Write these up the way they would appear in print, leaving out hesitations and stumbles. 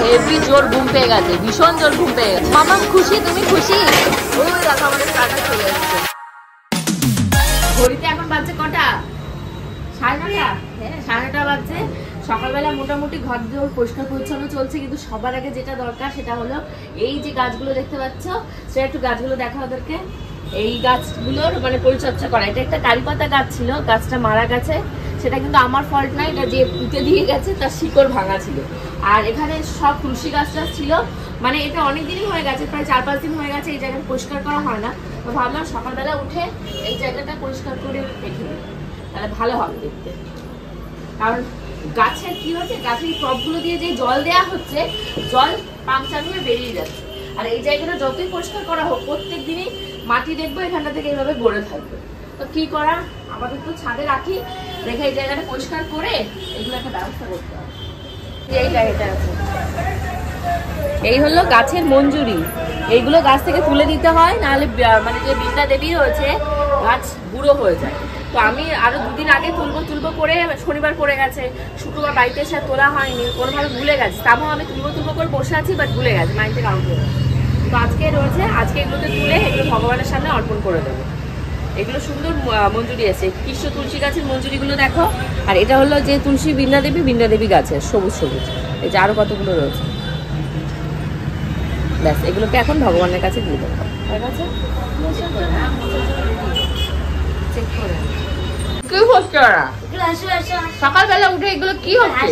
Heavy জোর ঘুম পেয়ে গেছে, ভীষণ জোর ঘুম পেয়ে গেছে। মামা খুশি? তুমি খুশি? ওই দেখো আমাদের কাটা চলে যাচ্ছে। ঘড়িতে এখন বাজছে কটা? 9:30। হ্যাঁ 9:30 বাজছে। সকালবেলা মোটামুটি ঘর দোর পরিষ্কার পরিচ্ছন্ন চলছে, কিন্তু সবার আগে যেটা দরকার সেটা হলো এই যে গাছগুলো দেখতে পাচ্ছ, সেটা একটু গাছগুলো দেখা ওদেরকে। এই গাছগুলোর মানে পরিচর্যা করা। এটা একটা কারিপাতা গাছ ছিল, গাছটা মারা গেছে, সেটা কিন্তু আমার ফল্ট নয়, এটা যে পুঁতে দিয়ে গেছে তার শিকড় ভাঙা ছিল। আর এখানে সব তুলসী গাছটা ছিল, মানে এটা অনেকদিনই হয়ে গেছে, প্রায় 4-5 দিন হয়ে গেছে এই জায়গাটা পরিষ্কার করা হয় না। তো ভাবলাম সকালবেলা উঠে এই জায়গাটা পরিষ্কার করে রেখে দিই, তাহলে ভালো হবে দেখতে। কারণ গাছের কি হচ্ছে, গাছের টবগুলো দিয়ে যে জল দেওয়া হচ্ছে, জল পাংচার হয়ে বেরিয়ে যাচ্ছে। আর এই জায়গাটা যতই পরিষ্কার করা হোক, প্রত্যেক দিনই মাটি দেখবো এখানটা থেকে এইভাবে গড়ে থাকবে। তো কি করা, আপাতত ছাদে রাখি, রেখে এই জায়গাটা পরিষ্কার করে এগুলো একটা ব্যবস্থা করতে হবে। এই জায়গাটা আছে, এই হলো গাছের মঞ্জুরি, এইগুলো গাছ থেকে তুলে দিতে হয়, নাহলে মানে যে বৃন্দা দেবী রয়েছে গাছ বুড়ো হয়ে যায়। তো আমি আরো 2 দিন আগে তুলবো করে শনিবার পড়ে গেছে, শুক্রবার বাড়িতে এসে তোলা হয়নি, কোনোভাবে ভুলে গেছে। তারপর আমি তুলবো করে বসে আছি, বাট ভুলে গেছে, মাইন্ডে কাউন্ট হয়ে গেছে। তো আজকে রয়েছে, আজকে এগুলোকে তুলে এগুলো ভগবানের সামনে অর্পণ করে দেবো। এগুলো সুন্দর মঞ্জুরি আছে, কৃষ্ণ তুলসী গাছের মঞ্জুরিগুলো দেখো। আর এটা হলো যে তুলসী বৃন্দা দেবী গাছের সবুজ সবুজ, এই যে আরো কতগুলো রয়েছে। ব্যাস এগুলোকে এখন ভগবানের কাছে দিয়ে দেবো। কি হচ্ছে সকালবেলা উঠে এগুলো কি হচ্ছে?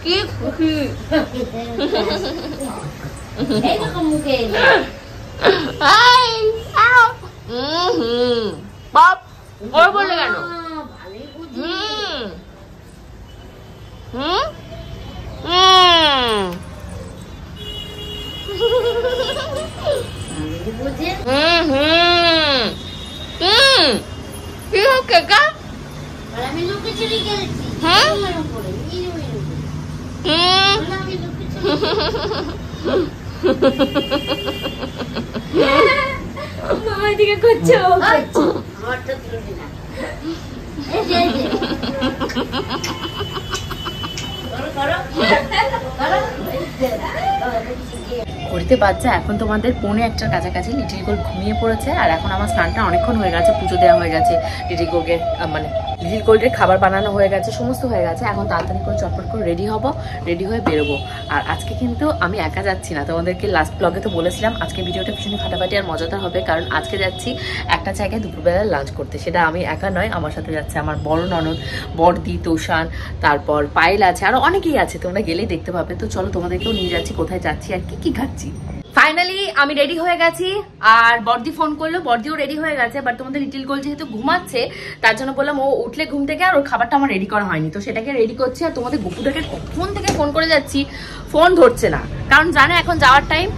কি খুশি বললে কেন? কি হচ্ছে কা? আমি লুকে চলে গেছি। হ্যাঁ মামা এদিকে করছো, আমারটা তুলবি না। এই যে ঘড়িতে বাচ্চা এখন তোমাদের 1:45 কাছাকাছি। লিটিল গোল্ড ঘুমিয়ে পড়েছে, আর এখন আমার স্নানটা অনেকক্ষণ হয়ে গেছে, পুজো দেওয়া হয়ে গেছে, লিটিল গোল্ডের খাবার বানানো হয়ে গেছে, সমস্ত হয়ে গেছে। এখন তাড়াতাড়ি করে চটপট করে রেডি হব, রেডি হয়ে বেরোবো। আর আজকে কিন্তু আমি একা যাচ্ছি না, তোমাদেরকে লাস্ট ব্লগে তো বলেছিলাম আজকে ভিডিওটা ভীষণ ফাটাফাটি আর মজাদার হবে, কারণ আজকে যাচ্ছি একটা জায়গায় দুপুরবেলা লাঞ্চ করতে। সেটা আমি একা নয়, আমার সাথে যাচ্ছে আমার বড় ননদ, বড়দি, তোষান, তারপর পায়েল আছে, আরো অনেকেই আছে, তোমরা গেলেই দেখতে পাবে। তো চলো তোমাদেরকেও নিয়ে যাচ্ছি কোথায় যাচ্ছি আর কি খাচ্ছি। ফাইনালি আমি রেডি হয়ে গেছি, আর বড়দি ফোন করলো, বড়দিও রেডি হয়ে গেছে। বাট তোমাদের লিটিল গোল্ড যেহেতু ঘুমাচ্ছে, তার জন্য বললাম ও উঠলে ঘুম থেকে, আর ওর খাবারটা আমার রেডি করা হয়নি, তো সেটাকে রেডি করছি। আর তোমাদের গপুটাকে কখন থেকে ফোন করে যাচ্ছি, ফোন ধরছে না, কারণ জানে এখন যাওয়ার টাইম।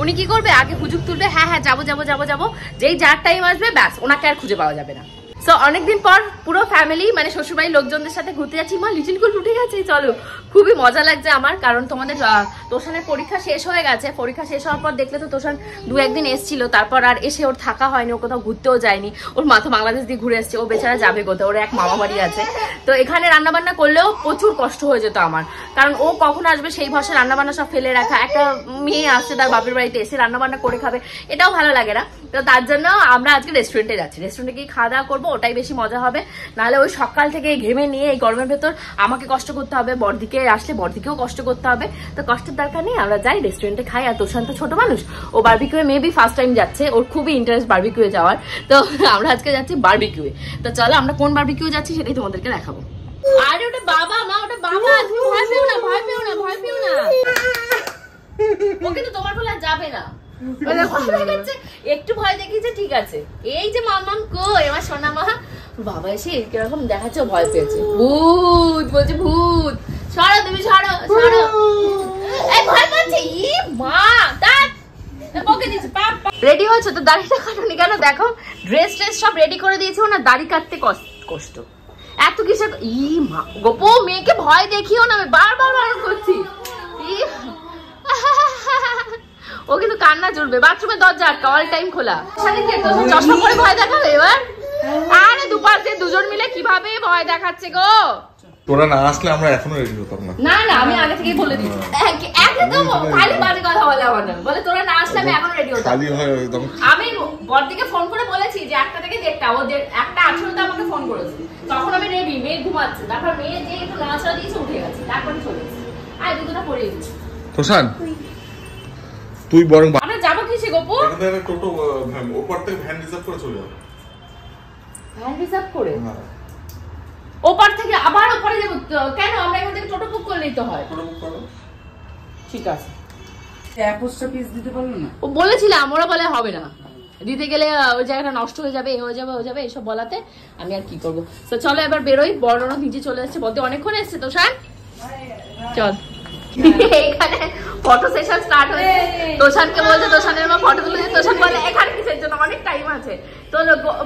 উনি কি করবে, আগে হুজুক তুলবে, হ্যাঁ যাবো, যেই যার টাইম আসবে ব্যাস ওনাকে আর খুঁজে পাওয়া যাবে না। সো অনেকদিন পর পুরো ফ্যামিলি মানে শ্বশুরবাড়ির লোকজনদের সাথে ঘুরতে যাচ্ছি। মা লিটিল গোল্ড উঠে গেছে, চলো। খুবই মজা লাগছে আমার, কারণ তোমাদের তোষানের পরীক্ষা শেষ হয়ে গেছে। পরীক্ষা শেষ হওয়ার পর দেখলে তো তোষান 2-1 দিন এসেছিল, তারপর আর এসে ওর থাকা হয়নি, ও কোথাও ঘুরতেও যায়নি। ওর মা তো বাংলাদেশ দিয়ে ঘুরে এসছে, ও বেচারা যাবে কোথাও, ওর এক মামা বাড়ি আছে। তো এখানে রান্নাবান্না করলেও প্রচুর কষ্ট হয়ে যেত আমার, কারণ ও কখন আসবে সেই ভরসা রান্নাবান্না সব ফেলে রাখা। একটা মেয়ে আসছে তার বাপের বাড়িতে, এসে রান্নাবান্না করে খাবে, এটাও ভালো লাগে না। তো তার জন্য আমরা আজকে রেস্টুরেন্টে যাচ্ছি, রেস্টুরেন্টে গিয়ে খাওয়া দাওয়া করবো, ওটাই বেশি মজা হবে। নাহলে ওই সকাল থেকে ঘেমে নিয়ে এই গরমের ভেতর আমাকে কষ্ট করতে হবে, বড়দিকে আসলে বড়দিকেও কষ্ট করতে হবে। তো কষ্টের দরকার নেই, আমরা যাই রেস্টুরেন্টে খাই। আর তোষান তো ছোট মানুষ, ও বারবিকিউয়ে মেবি ফার্স্ট টাইম যাচ্ছে, ওর খুবই ইন্টারেস্ট বারবিকিউয়ে যাওয়ার। তো আমরা আজকে যাচ্ছি বারবিকিউয়ে। তো চলো আমরা কোন বারবিকিউ যাচ্ছি সেটাই তোমাদেরকে দেখাবো। আরে ওটা বাবা, মা ওটা বাবা, তুমি ভয় পেও না। ও কিন্তু তোমার বলে যাবে না, একটু ভয় দেখিয়েছে, ঠিক আছে। এই যে মাম্মাম কই আমার সোনা মা, বাবা এসে কিরকম দেখাচ্ছে, ভয় পেয়েছে। ভূত বলছে, ভূত, সরো তুমি, সরো। এই ভয় পাচ্ছে, ই মা দাঁত বকে দিচ্ছে। রেডি হয়েছে তো, দাড়িটা কাটুনি কেন? দেখো ড্রেস সব রেডি করে দিয়েছে, না দাড়ি কাটতে কষ্ট এত কিসের। ই মা গোপো, মেয়েকে ভয় দেখিও না, আমি বারবার বারণ করছি। ও কিন্তু কান্না জুড়বে, বাথরুমের দরজা আটকা, অল টাইম খোলা। চশমা পরে ভয় দেখাবে এবার? আরে দুপাশে দুজন মিলে কিভাবে ভয় দেখাচ্ছে গো। তোরা না আসলে আমরা এখনো রেডি হতাম না। না না আমি আগে থেকেই বলে দিই একদম খালি বাজে কথা বলে আমার না, বলে তোরা না আসলে আমি এখন রেডি হতাম। খালি হয় একদম। আমি বড়দিকে ফোন করে বলেছি যে 1টা থেকে 1:30, ও যে 1:18 আমাকে ফোন করেছে, তখন আমি রেডি, মেয়ে ঘুমাচ্ছে, তারপর মেয়ে যে একটু নাড়াচাড়া দিয়েছে উঠে গেছে, তারপরে চলে গেছে। আয় দুটোটা পরিয়ে দিচ্ছি। তোষান তুই বরং আমরা যাবো কিসে গোপু? এখানে টোটো ওপর থেকে ভ্যান রিজার্ভ করে চলে যাবো। ভ্যান রিজার্ভ করে ওপার থেকে আবার ওপারে যাবো কেন? আমরা এখান থেকে টোটো বুক করে নিতে হয়। টোটো বুক করো। ঠিক আছে। পোস্ট অফিস দিতে পারলো না? ও বলেছিলাম, ওরা বলে হবে না, দিতে গেলে ওই জায়গাটা নষ্ট হয়ে যাবে, হয়ে যাবে, হয়ে যাবে, এসব বলাতে আমি আর কি করবো। তো চলো এবার বেরোই, বড়রা নিচে চলে এসছে, বলতে অনেকক্ষণ এসছে। তো শান চল, এখানে ফটো সেশন স্টার্ট হয়েছে। তোষানকে বলছে তোষানের মা ফটো তুলে, তোষান বলে এখানে কিসের জন্য, অনেক টাইম আছে। তো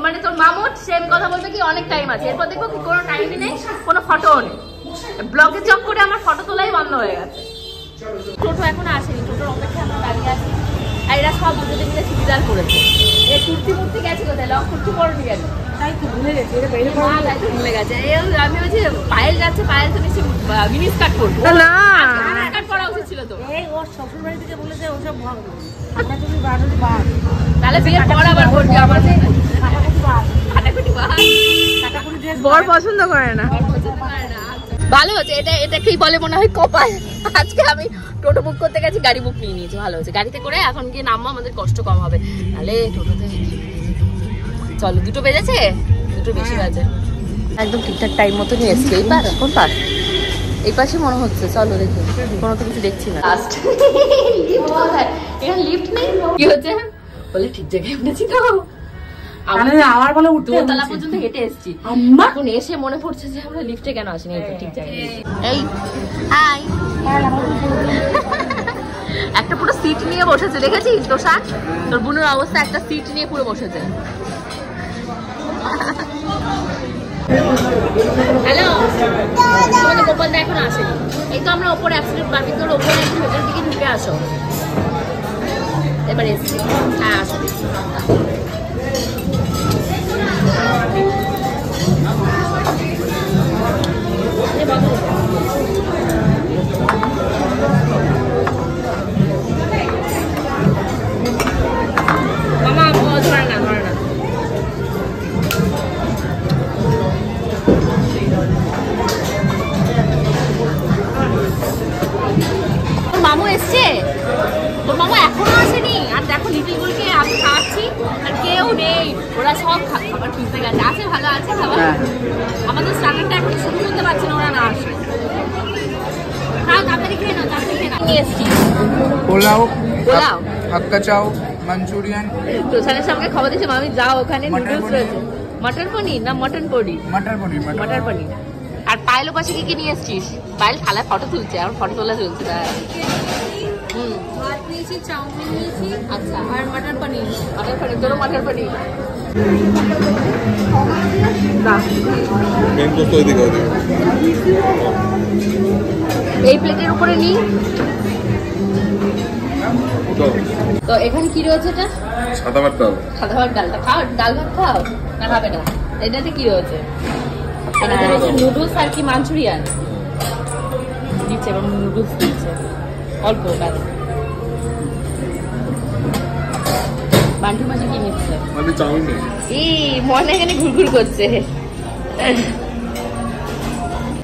মানে তোর মামুর সেম কথা বলবে কি অনেক টাইম আছে, এরপর দেখবো কি কোনো টাইমই নেই, কোনো ফটোও নেই। ব্লগে চক করে আমার ফটো তোলাই বন্ধ হয়ে গেছে। টোটো এখন আসেনি, টোটোর অপেক্ষা আমরা দাঁড়িয়ে আছি। আর এরা সব দুজনে মিলে চুড়িদার করেছে। এ কুর্তি মুর্তি গেছে কোথায়, লং কুর্তি পরনি গেছে, তাই তো ভুলে গেছে, এটা বের করে মা তাই তো ভুলে গেছে। আমি বলছি পায়েল যাচ্ছে, পায়েল তো বেশি মিনি স্কার্ট করবো না, স্কার্ট পরা উচিত ছিল তো। এই ওর শ্বশুর বাড়ি থেকে বলেছে ওসব আমরা তুমি বাড়ি বাদ, তাহলে বিয়ের পর আবার বলবি আমার কাটাকুটি বাদ, কাটাকুটি বাদ, কাটাকুটি ড্রেস বর পছন্দ করে না। ভালো হচ্ছে, এটাকেই বলে মনে হয় কপাল। আজকে আমি টোটো বুক করতে গেছি, গাড়ি বুক নিয়ে নিয়েছি, ভালো হচ্ছে। গাড়িতে করে এখন গিয়ে নামবো, আমাদের কষ্ট কম হবে। তাহলে টোটোতে চলো, 2টো বেজেছে, 2টো বেশি বাজে। একদম ঠিকঠাক টাইম মতো নিয়ে এসছি। এই পার কোন পার? এই পাশে মনে হচ্ছে, চলো দেখি। কোনো তো কিছু দেখছি না। লাস্ট লিফট কোথায়? এখানে লিফট নেই, কি হচ্ছে? বলে ঠিক জায়গায় উঠেছি তো। আমার বলে উঠতে দোতলা পর্যন্ত হেঁটে এসেছি, এখন এসে মনে পড়ছে যে আমরা লিফটে কেন আসিনি। ঠিক জায়গায় এই হাই, একটা পুরো সিট নিয়ে বসেছে, দেখেছিস তোষান? তোর বোনের অবস্থা, একটা সিট নিয়ে পুরো বসেছে। হ্যালো, তোমাদের গোপালদা এখন আসেনি। এই তো আমরা ওপরে অ্যাবসলিউট বারবিকিউর ওপরে একটু ভেতরের দিকে ঢুকে আসো। এবার এসছি, হ্যাঁ আসো। মামা ধরে না, ধরে না। তোর মামু এসছে? তোর মামা এখনো আসেনি? আর দেখো লিটিল গুলকে আমি খাওয়াচ্ছি আর কেউ নেই, ওরা সব খাবার কিনতে গেছে। আছে, ভালো আছে খাবার। আমাদের স্টার্টারটা এখন শুরু করতে পারছি না, ওরা না আসে। তাড়াতাড়ি খেয়ে নাও, তাড়াতাড়ি খেয়ে নাও। নিয়ে এসছি পোলাও, পোলাও, হাক্কা চাও, মাঞ্চুরিয়ান। তোষানের সঙ্গে খবর দিয়েছে মামি যাও, ওখানে নুডলস রয়েছে। মটর পনির না মটন পনির? মটর পনির। মটর পনির। আর পায়েল পাশে কি কি নিয়ে এসছিস? পায়েল থালায় ফটো তুলছে, আমার ফটো তোলা চলছে। ভাত নিয়েছি, চাউমিন নিয়েছি, আচ্ছা, আর মটর পনির। মটর পনির, তোরও মটর পনির। মেন কোর্স ওইদিকে ওইদিকে। এই প্লেটের উপরে নিই। তো এখানে কি রয়েছে? এটা সাদা ভাত ডাল। সাদা ভাত ডালটা খাও, ডাল ভাত খাও না খাবে না? এটাতে কি রয়েছে? এটাতে রয়েছে নুডলস আর কি মাঞ্চুরিয়ান দিচ্ছে, এবং নুডলস দিচ্ছে অল্প। বান্টু মাঝে কি নিচ্ছে? মানে চাউমিন নেই। এই মনে এখানে ঘুরঘুর করছে।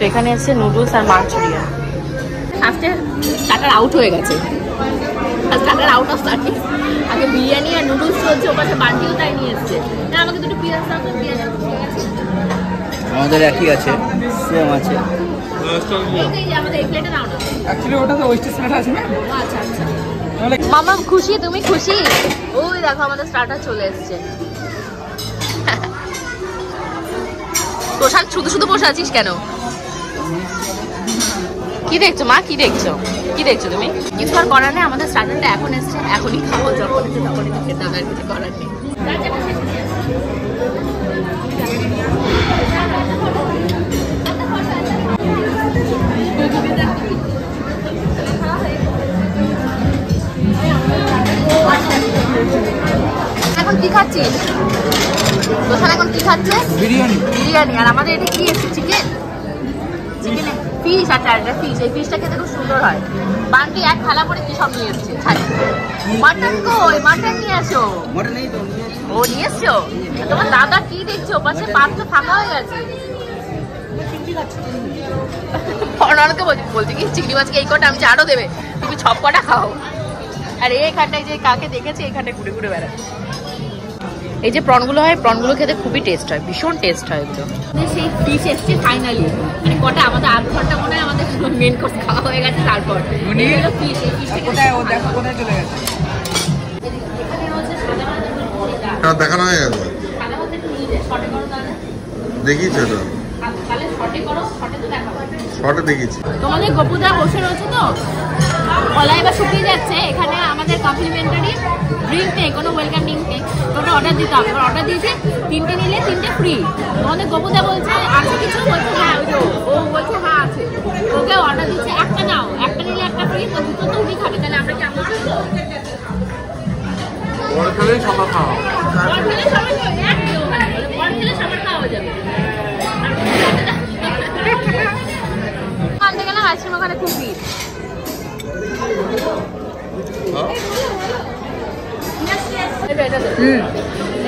এখানে আছে নুডলস আর মাঞ্চুরিয়ান। আজকে স্টার্টার আউট হয়ে গেছে, স্টার্টার আউট অফ সার্ভিস। আগে বিরিয়ানি আর নুডলস চলছে, ওর পাশে বান্টিও তাই নিয়ে এসছে। না আমাকে দুটো পিঁয়াজ দাও তো, পিঁয়াজ আমাদের একই আছে, সেম আছে। এই যে আমাদের এই প্লেটে নাও না। অ্যাকচুয়ালি ওটা তো ওয়েস্টার্ন স্যালাড আছে না? আচ্ছা আচ্ছা। মামা খুশি? তুমি খুশি? ওই দেখো আমাদের স্টার্টার চলে এসছে। তোষান শুধু শুধু বসে আছিস কেন? কি দেখছো মা? কি দেখছো? কি দেখছো তুমি? কিছু আর করার নেই, আমাদের স্টার্টারটা এখন এসছে, এখনই খাবো। যখন এসে তখনই খেতে হবে, আর কিছু করার নেই। এখন কি খাচ্ছিস? তোষান এখন কি খাচ্ছে? বিরিয়ানি। বিরিয়ানি। আর আমাদের এটা কি এসছে? চিকেন। চিকেন ফিশ আছে, আর একটা ফিশ, এই ফিশটা খেতে খুব সুন্দর হয়। বান্টি এক থালা করে কি সব নিয়ে এসছে, মাটন কই, মাটন নিয়ে আসো। মটন নেই তো, ও নিয়ে এসছো? তোমার দাদা কি দেখছো, পাশে পাত্র ফাঁকা হয়ে গেছে। অনেকে বলছি কি চিংড়ি মাছকে এই কটা আমি আরো দেবে, তুমি সব কটা খাও। আর এইখানটায় যে কাকে দেখেছি এইখানটায় ঘুরে ঘুরে বেড়ায়। এই যে প্রনগুলো হয়, প্রনগুলো খেতে খুবই টেস্ট হয়, ভীষণ টেস্ট হয় এগুলো। সেই ফিশ এসছে ফাইনালি, মানে কটা আমাদের আধ ঘন্টা মনে হয় আমাদের মেন কোর্স খাওয়া হয়ে গেছে। তারপর ফিশ, এই ফিশটা কোথায় ও দেখো কোথায় চলে গেছে। দেখানো হয়ে গেল, দেখিয়েছে তো, শর্টে দেখিয়েছি। তোমাদের গপুদা বসে রয়েছে তো, গলা এবার শুকিয়ে যাচ্ছে। এখানে আমাদের কমপ্লিমেন্টারি ড্রিঙ্ক নেই, কোনো ওয়েলকাম ড্রিঙ্ক নেই, ওটা অর্ডার দিতে হবে। এবার অর্ডার দিয়েছে 3টে নিলে 3টে ফ্রি। তোমাদের গপুদা বলছে আছে কিছু, বলছে হ্যাঁ, ও বলছে হ্যাঁ আছে। ওকে অর্ডার দিচ্ছে একটা নাও, একটা নিলে একটা ফ্রি, তো দুটো তো উনি খাবে, তাহলে আমরা কি আমরা খাবো? পরে খেলেই সবার খাওয়া, বল খেলে সবাই খাবে, একদম বল খেলে সবার খাওয়া যাবে। আনতে গেলাম আইসক্রিম, ওখানে খুব ভিড়।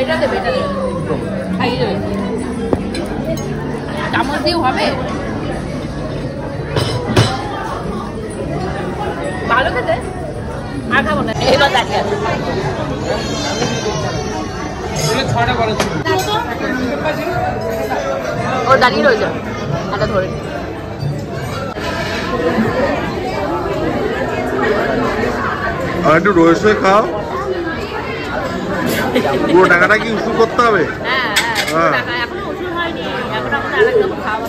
এটা দেবে, এটা দেবে, খাইয়ে দেবে, চামচ দিয়েও হবে। ভালো খেতে, আর খাবো না। এবার দাঁড়িয়ে আছে, ও দাঁড়িয়ে রয়েছে, এটা ধরে। আর একটু রয়েছে খাও, পুরো টাকাটা কি উসুল করতে হবে? হ্যাঁ, এখনো উসুল হয়নি, এখন আমাদের আরেকটা খাওয়া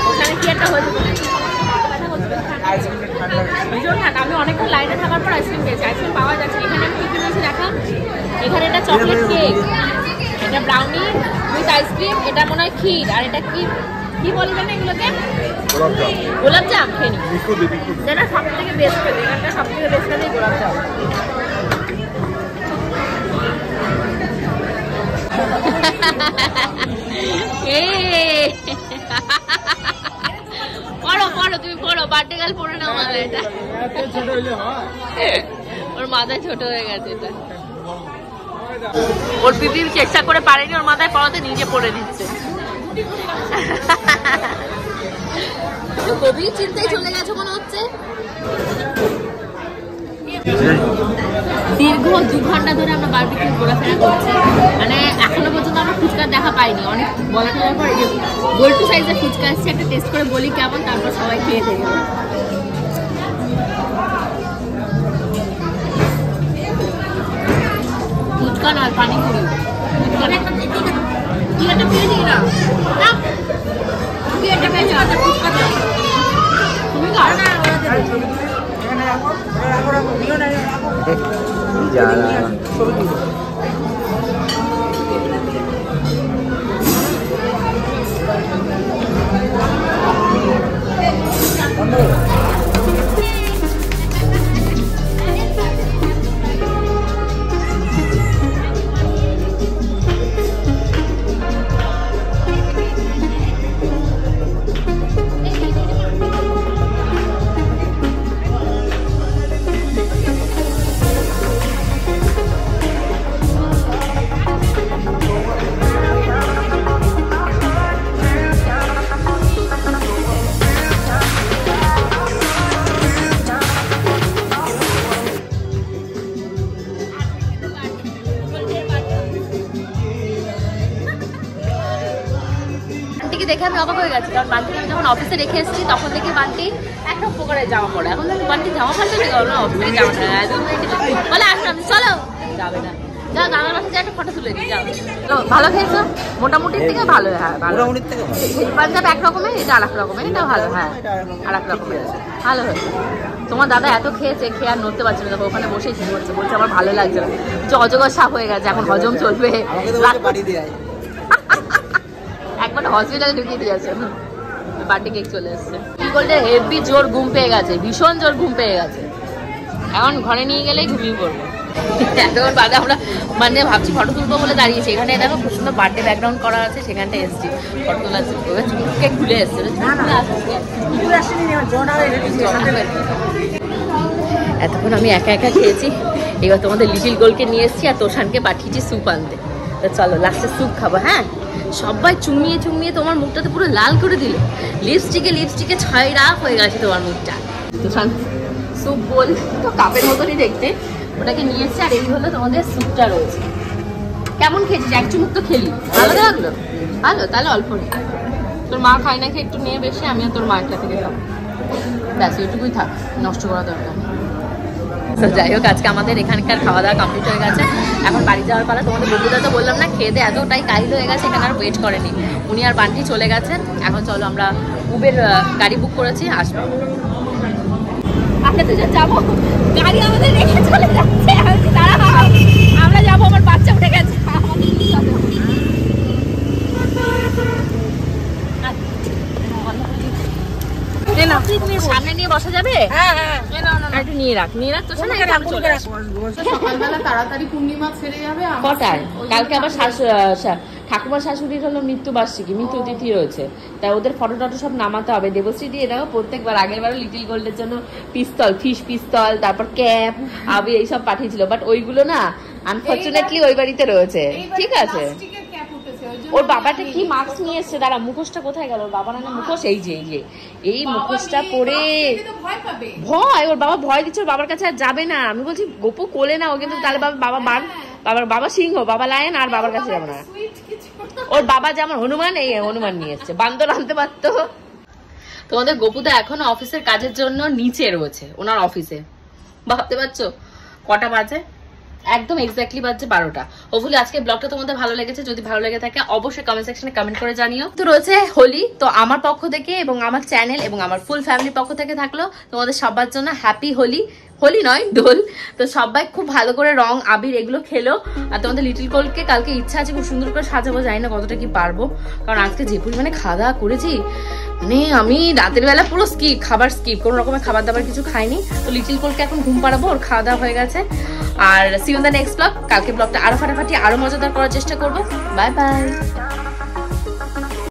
ওখানে কি একটা হয়েছে, আমি অনেকক্ষণ লাইনে থাকার পর আইসক্রিম খেয়েছি, আইসক্রিম পাওয়া যাচ্ছে। এখানে আমি কি কিনেছি দেখা, এখানে এটা চকলেট কেক, এটা ব্রাউনি উইথ আইসক্রিম, এটা মনে হয় ক্ষীর, আর এটা কি কি বলে জানো এগুলোকে, গোলাপ জাম। খেয়ে নি, যেটা সব থেকে বেস্ট খেতে, এখানটা সব থেকে বেস্ট খেতে গোলাপ জাম। পড়ো পড়ো, তুমি পড়ো, বার্থডে গার্ল পড়ে নাও মাথায়। এটা ওর মাথায় ছোট হয়ে গেছে, এটা ওর পিপি চেষ্টা করে পারেনি ওর মাথায় পড়াতে, নিজে পড়ে দিচ্ছে। কবি চিন্তায় চলে গেছে মনে হচ্ছে। দীর্ঘ 2 ঘন্টা ধরে আমরা বারবিকিউ ঘোরাফেরা করছি, মানে এখনো পর্যন্ত আমরা ফুচকার দেখা পাইনি। অনেক বলা টলার পর গোল্টু সাইজের ফুচকা আসছে, একটা টেস্ট করে বলি কেমন, তারপর সবাই খেয়ে দেবে। ফুচকা নয়, পানিপুরি। কি একটা পেয়েছি না, কি একটা পেয়েছি, ফুচকা তুমি খাও না। দেখে আমি অবাক হয়ে গেছি, কারণ বান্টিকে আমি যখন অফিসে রেখে এসেছি তখন দেখি বান্টি একটা প্রকারের জামা পরে। এখন বান্টি জামা পাল্টে অফিসে জামা বলে আসলাম, চলো যাবে না, যাও দাদার বাসায় একটা ফটো তুলে দিই, যাও। ভালো খেয়েছো? মোটামুটির থেকে ভালো, হ্যাঁ মোটামুটির থেকে পাঞ্জাব এক রকমের, এটা আর এক রকমের, এটা ভালো, হ্যাঁ আর এক রকমের ভালো হয়েছে। তোমার দাদা এত খেয়েছে, খেয়ে আর নড়তে পারছে না, দেখো ওখানে বসেই কি করছে, বলছে আমার ভালো লাগছে না, কিছু অজগর সাপ হয়ে গেছে, এখন হজম চলবে। একবার হসপিটালে ঢুকিয়ে দিয়েছে, বার্থডে কেক চলে এসছে। কি করলে হেভি জোর ঘুম পেয়ে গেছে, ভীষণ জোর ঘুম পেয়ে গেছে, এখন ঘরে নিয়ে গেলেই ঘুমিয়ে পড়বো। এতক্ষণ বাদে আমরা মানে ভাবছি ফটো তুলবো বলে দাঁড়িয়েছি। এখানে দেখো খুব সুন্দর বার্থডে ব্যাকগ্রাউন্ড করা আছে, সেখানটা এসছি ফটো তোলা। চুপকে খুলে এসছে, এতক্ষণ আমি একা একা খেয়েছি। এবার তোমাদের লিটিল গোলকে নিয়ে এসছি আর তোষানকে পাঠিয়েছি স্যুপ আনতে। তো চলো লাস্টে স্যুপ খাবো। হ্যাঁ, সবাই চুমিয়ে চুমিয়ে তোমার মুখটাতে পুরো লাল করে দিল। লিপস্টিকে ছয়রা হয়ে গেছে তোমার মুখটা। তোষান স্যুপ বল তো কাপের মতনই দেখতে, ওটাকে নিয়ে এসছে। আর এই হলো তোমাদের স্যুপটা রয়েছে। কেমন খেয়েছিস? এক চুমুক তো খেলি, ভালো লাগলো? ভালো, তাহলে অল্প নে। তোর মা খায় নাকি একটু নিয়ে বেশি, আমিও তোর মায়েরটা থেকে খাবো। ব্যাস এটুকুই থাক, নষ্ট করা দরকার। তো যাই হোক, আজকে আমাদের এখানকার খাওয়া দাওয়া কমপ্লিট হয়ে গেছে। এখন বাড়ি যাওয়ার পালা। তোমাদের বন্ধুরা তো বললাম না, খেয়ে দিয়ে এতটাই কাইল হয়ে গেছে, এখানে আর ওয়েট করেনি। উনি আর বান্টি চলে গেছেন। এখন চলো আমরা উবের গাড়ি বুক করেছি, আসবো। আমরা দুজন যাবো, গাড়ি আমাদের রেখে চলে যাচ্ছে। আমরা যাবো, আমার বাচ্চা উঠে গেছে। সামনে নিয়ে বসা যাবে? একটু নিয়ে রাখ তো। সকালবেলা তাড়াতাড়ি পূর্ণিমা ছেড়ে যাবে। কটায়? কালকে আবার ঠাকুমার শাশুড়ির হলো মৃত্যুবার্ষিকী, মৃত্যু তিথি রয়েছে, তাই ওদের ফটো টটো সব নামাতে হবে। দেবশ্রী দিয়ে দেখো প্রত্যেকবার, আগের বারও লিটিল গোল্ডের জন্য পিস্তল, ফিশ পিস্তল, তারপর ক্যাপ, আবি এইসব পাঠিয়েছিল। বাট ওইগুলো না আনফর্চুনেটলি ওই বাড়িতে রয়েছে। ঠিক আছে, ওর বাবাটা কি মাস্ক নিয়ে এসছে, দাঁড়া মুখোশটা কোথায় গেল? ওর বাবার না মুখোশ, এই মুখোশটা পরে ভয়, ওর বাবা ভয় দিচ্ছে, ওর বাবার কাছে আর যাবে না। আমি বলছি গোপু কোলে না ও, কিন্তু তাহলে বাবা সিংহ, বাবা লায়ন, আর বাবার কাছে যাবো না। ওর বাবা যেমন হনুমান, এই হনুমান নিয়ে এসছে, বান্দর আনতে পারতো। তোমাদের গোপুদা এখনো অফিসের কাজের জন্য নিচে রয়েছে ওনার অফিসে। ভাবতে পারছো কটা বাজে? একদম এক্স্যাক্টলি বাজছে 12টা। হোপফুলি আজকে ব্লগটা তোমাদের ভালো লেগেছে। যদি ভালো লেগে থাকে অবশ্যই কমেন্ট সেকশনে কমেন্ট করে জানিও। তো রয়েছে হোলি, তো আমার পক্ষ থেকে এবং আমার চ্যানেল এবং আমার ফুল ফ্যামিলির পক্ষ থেকে থাকলো তোমাদের সবার জন্য হ্যাপি হোলি। হোলি নয়, দোল। তো সবাই খুব ভালো করে রং আবির এগুলো খেলো। আর তোমাদের লিটিল গোল্ডকে কালকে ইচ্ছা আছে খুব সুন্দর করে সাজাবো, জানি না কতটা কি পারবো, কারণ আজকে যে পরিমাণে খাওয়া দাওয়া করেছি, মানে আমি রাতের বেলা পুরো খাবার স্কিপ, কোনো রকমের খাবার দাবার কিছু খাইনি। তো লিটিল গোল্ডকে এখন ঘুম পাড়াবো, ওর খাওয়া দাওয়া হয়ে গেছে। আর see you in the next blog. কালকে ব্লগটা আরো ফাটাফাটি আরো মজাদার করার চেষ্টা করবো। Bye by.